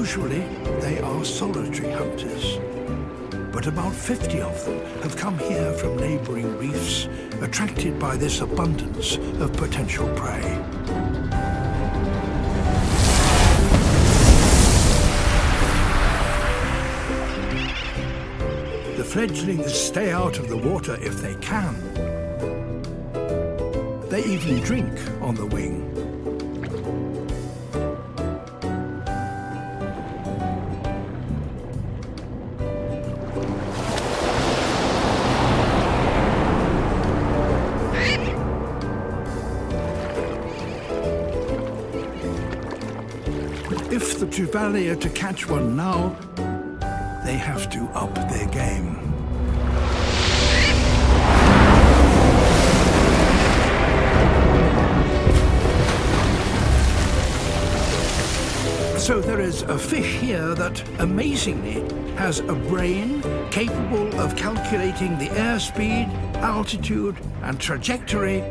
Usually, they are solitary hunters. But about 50 of them have come here from neighboring reefs, attracted by this abundance of potential prey. The fledglings stay out of the water if they can. They even drink on the wing. If the trevally are to catch one now, they have to up their game. So there is a fish here that, amazingly, has a brain capable of calculating the airspeed, altitude, and trajectory